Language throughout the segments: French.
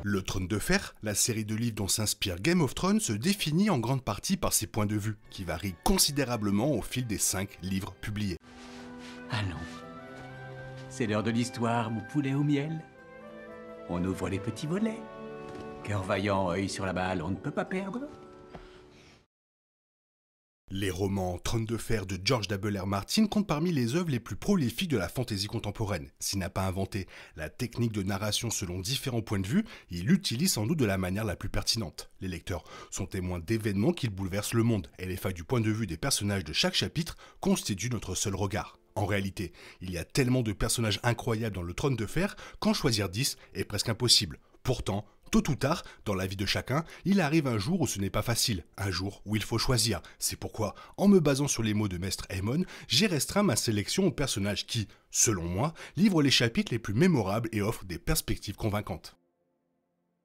Le Trône de Fer, la série de livres dont s'inspire Game of Thrones, se définit en grande partie par ses points de vue, qui varient considérablement au fil des 5 livres publiés. Allons. C'est l'heure de l'histoire, mon poulet au miel. On ouvre les petits volets. Cœur vaillant, œil sur la balle, on ne peut pas perdre. Les romans Trône de Fer de George R. Martin comptent parmi les œuvres les plus prolifiques de la fantasy contemporaine. S'il n'a pas inventé la technique de narration selon différents points de vue, il l'utilise sans doute de la manière la plus pertinente. Les lecteurs sont témoins d'événements qui bouleversent le monde, et les failles du point de vue des personnages de chaque chapitre constituent notre seul regard. En réalité, il y a tellement de personnages incroyables dans le Trône de Fer qu'en choisir 10 est presque impossible. Pourtant, tôt ou tard, dans la vie de chacun, il arrive un jour où ce n'est pas facile, un jour où il faut choisir. C'est pourquoi, en me basant sur les mots de Maître Aemon, j'ai restreint ma sélection aux personnages qui, selon moi, livrent les chapitres les plus mémorables et offrent des perspectives convaincantes.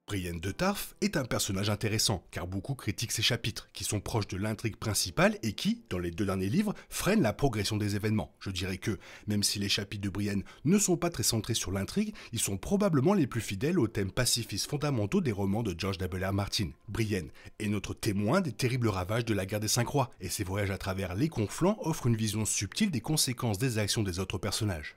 Brienne de Tarth est un personnage intéressant, car beaucoup critiquent ses chapitres, qui sont proches de l'intrigue principale et qui, dans les 2 derniers livres, freinent la progression des événements. Je dirais que, même si les chapitres de Brienne ne sont pas très centrés sur l'intrigue, ils sont probablement les plus fidèles aux thèmes pacifistes fondamentaux des romans de George R. Martin. Brienne est notre témoin des terribles ravages de la guerre des 5 rois, et ses voyages à travers les conflans offrent une vision subtile des conséquences des actions des autres personnages.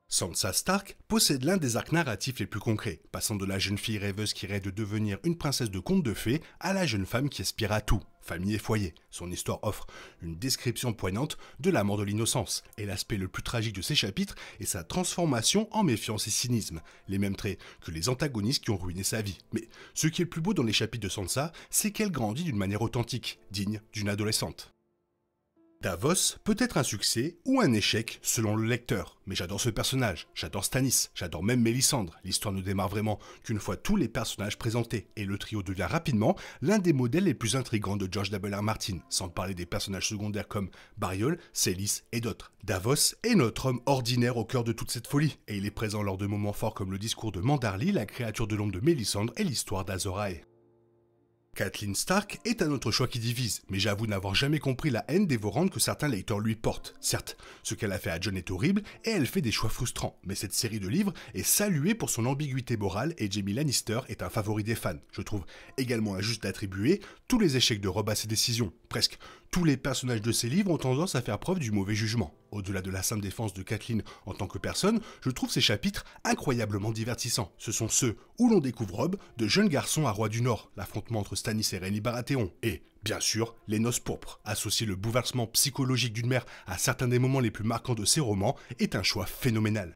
Sansa Stark possède l'un des arcs narratifs les plus concrets, passant de la jeune fille rêveuse qui rêve de devenir une princesse de conte de fées à la jeune femme qui aspire à tout, famille et foyer. Son histoire offre une description poignante de la mort de l'innocence, et l'aspect le plus tragique de ces chapitres est sa transformation en méfiance et cynisme, les mêmes traits que les antagonistes qui ont ruiné sa vie. Mais ce qui est le plus beau dans les chapitres de Sansa, c'est qu'elle grandit d'une manière authentique, digne d'une adolescente. Davos peut être un succès ou un échec selon le lecteur, mais j'adore ce personnage, j'adore Stannis, j'adore même Mélisandre. L'histoire ne démarre vraiment qu'une fois tous les personnages présentés, et le trio devient rapidement l'un des modèles les plus intrigants de George R. Martin, sans parler des personnages secondaires comme Barriol, Selyss et d'autres. Davos est notre homme ordinaire au cœur de toute cette folie, et il est présent lors de moments forts comme le discours de Mandarly, la créature de l'ombre de Mélisandre et l'histoire d'Azor Ahai. Catelyn Stark est un autre choix qui divise, mais j'avoue n'avoir jamais compris la haine dévorante que certains lecteurs lui portent. Certes, ce qu'elle a fait à Jon est horrible, et elle fait des choix frustrants, mais cette série de livres est saluée pour son ambiguïté morale et Jaime Lannister est un favori des fans. Je trouve également injuste d'attribuer tous les échecs de Robb à ses décisions. Presque tous les personnages de ces livres ont tendance à faire preuve du mauvais jugement. Au-delà de la simple défense de Catelyn en tant que personne, je trouve ces chapitres incroyablement divertissants. Ce sont ceux où l'on découvre Robb, de jeune garçon à roi du Nord, l'affrontement entre Stannis et Rhaenys Baratheon, et, bien sûr, les noces pourpres. Associer le bouleversement psychologique d'une mère à certains des moments les plus marquants de ces romans est un choix phénoménal.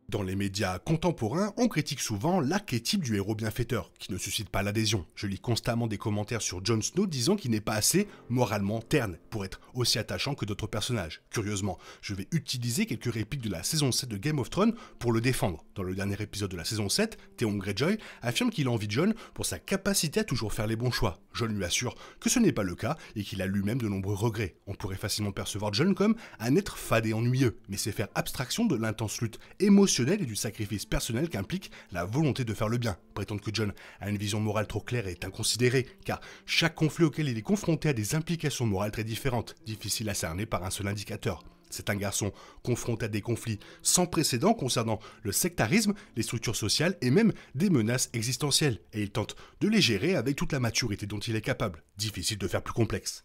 Dans les médias contemporains, on critique souvent l'archétype du héros bienfaiteur, qui ne suscite pas l'adhésion. Je lis constamment des commentaires sur Jon Snow disant qu'il n'est pas assez moralement terne pour être aussi attachant que d'autres personnages. Curieusement, je vais utiliser quelques répliques de la saison 7 de Game of Thrones pour le défendre. Dans le dernier épisode de la saison 7, Theon Greyjoy affirme qu'il envie Jon pour sa capacité à toujours faire les bons choix. Jon lui assure que ce n'est pas le cas et qu'il a lui-même de nombreux regrets. On pourrait facilement percevoir Jon comme un être fade et ennuyeux, mais c'est faire abstraction de l'intense lutte émotionnelle et du sacrifice personnel qu'implique la volonté de faire le bien. Prétendre que Jon a une vision morale trop claire est inconsidéré, car chaque conflit auquel il est confronté a des implications morales très différentes, difficiles à cerner par un seul indicateur. C'est un garçon confronté à des conflits sans précédent concernant le sectarisme, les structures sociales et même des menaces existentielles, et il tente de les gérer avec toute la maturité dont il est capable. Difficile de faire plus complexe.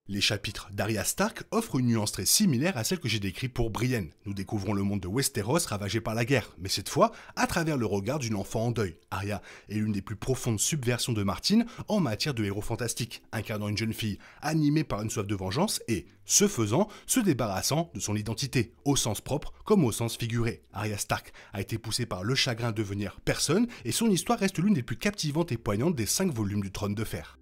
Les chapitres d'Arya Stark offrent une nuance très similaire à celle que j'ai décrite pour Brienne. Nous découvrons le monde de Westeros ravagé par la guerre, mais cette fois à travers le regard d'une enfant en deuil. Arya est l'une des plus profondes subversions de Martin en matière de héros fantastiques, incarnant une jeune fille animée par une soif de vengeance et, ce faisant, se débarrassant de son identité, au sens propre comme au sens figuré. Arya Stark a été poussée par le chagrin de devenir personne et son histoire reste l'une des plus captivantes et poignantes des 5 volumes du Trône de Fer.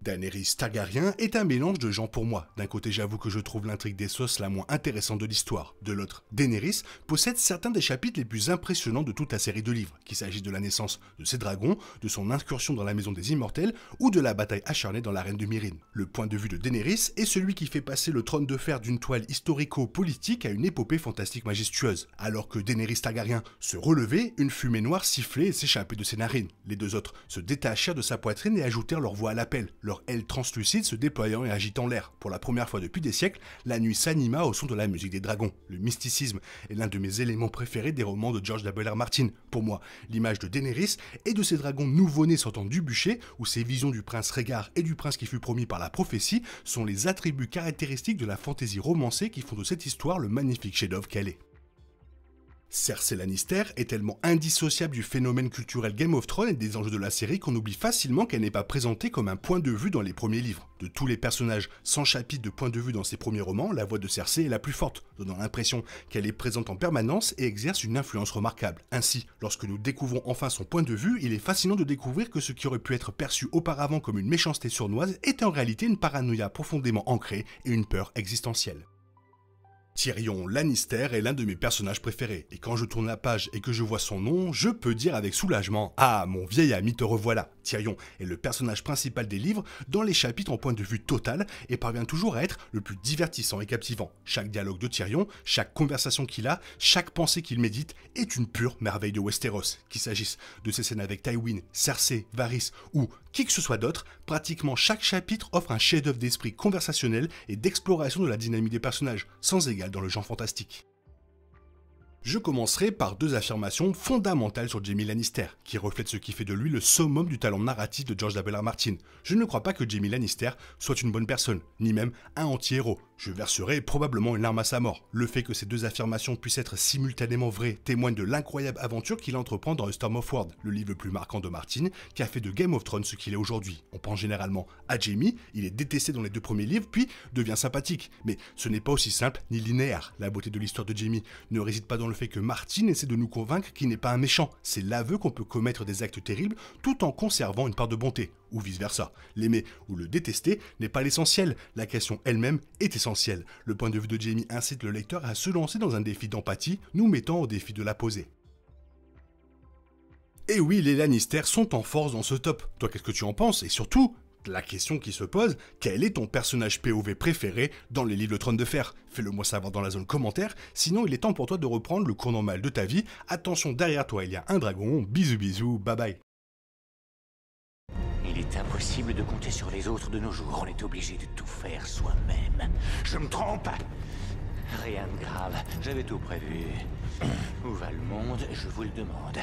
Daenerys Targaryen est un mélange de gens pour moi. D'un côté, j'avoue que je trouve l'intrigue d'Essos la moins intéressante de l'histoire. De l'autre, Daenerys possède certains des chapitres les plus impressionnants de toute la série de livres, qu'il s'agisse de la naissance de ses dragons, de son incursion dans la maison des immortels ou de la bataille acharnée dans l'arène de Myrine. Le point de vue de Daenerys est celui qui fait passer le Trône de Fer d'une toile historico-politique à une épopée fantastique majestueuse. Alors que Daenerys Targaryen se relevait, une fumée noire sifflait et s'échappait de ses narines. Les deux autres se détachèrent de sa poitrine et ajoutèrent leur voix à l'appel. leurs ailes translucides se déployant et agitant l'air. Pour la première fois depuis des siècles, la nuit s'anima au son de la musique des dragons. Le mysticisme est l'un de mes éléments préférés des romans de George W. R. Martin. Pour moi, l'image de Daenerys et de ces dragons nouveau-nés sortant du bûcher, ou ces visions du prince Rhaegar et du prince qui fut promis par la prophétie, sont les attributs caractéristiques de la fantaisie romancée qui font de cette histoire le magnifique chef-d'œuvre qu'elle est. Cersei Lannister est tellement indissociable du phénomène culturel Game of Thrones et des enjeux de la série qu'on oublie facilement qu'elle n'est pas présentée comme un point de vue dans les premiers livres. De tous les personnages sans chapitre de point de vue dans ses premiers romans, la voix de Cersei est la plus forte, donnant l'impression qu'elle est présente en permanence et exerce une influence remarquable. Ainsi, lorsque nous découvrons enfin son point de vue, il est fascinant de découvrir que ce qui aurait pu être perçu auparavant comme une méchanceté sournoise est en réalité une paranoïa profondément ancrée et une peur existentielle. Tyrion Lannister est l'un de mes personnages préférés, et quand je tourne la page et que je vois son nom, je peux dire avec soulagement « Ah, mon vieil ami, te revoilà !» Tyrion est le personnage principal des livres, dans les chapitres en point de vue total, et parvient toujours à être le plus divertissant et captivant. Chaque dialogue de Tyrion, chaque conversation qu'il a, chaque pensée qu'il médite, est une pure merveille de Westeros. Qu'il s'agisse de ses scènes avec Tywin, Cersei, Varys ou qui que ce soit d'autre, pratiquement chaque chapitre offre un chef-d'œuvre d'esprit conversationnel et d'exploration de la dynamique des personnages, sans égal dans le genre fantastique. Je commencerai par deux affirmations fondamentales sur Jaime Lannister, qui reflètent ce qui fait de lui le summum du talent narratif de George W. R. Martin. Je ne crois pas que Jaime Lannister soit une bonne personne, ni même un anti-héros. Je verserai probablement une larme à sa mort. Le fait que ces deux affirmations puissent être simultanément vraies témoigne de l'incroyable aventure qu'il entreprend dans A Storm of Word, le livre le plus marquant de Martin, qui a fait de Game of Thrones ce qu'il est aujourd'hui. On pense généralement à Jaime, il est détesté dans les deux premiers livres, puis devient sympathique. Mais ce n'est pas aussi simple ni linéaire. La beauté de l'histoire de Jaime ne réside pas dans le fait que Martin essaie de nous convaincre qu'il n'est pas un méchant. C'est l'aveu qu'on peut commettre des actes terribles tout en conservant une part de bonté, ou vice-versa. L'aimer ou le détester n'est pas l'essentiel, la question elle-même est essentielle. Le point de vue de Jaime incite le lecteur à se lancer dans un défi d'empathie, nous mettant au défi de la poser. Et oui, les Lannister sont en force dans ce top. Toi, qu'est-ce que tu en penses? Et surtout, la question qui se pose, quel est ton personnage POV préféré dans les livres de Trône de Fer? Fais-le moi savoir dans la zone commentaire, sinon il est temps pour toi de reprendre le cours normal de ta vie. Attention, derrière toi il y a un dragon, bisous bisous, bye bye. Il est impossible de compter sur les autres de nos jours, on est obligé de tout faire soi-même. Je me trompe? Rien de grave, j'avais tout prévu. Où va le monde, je vous le demande.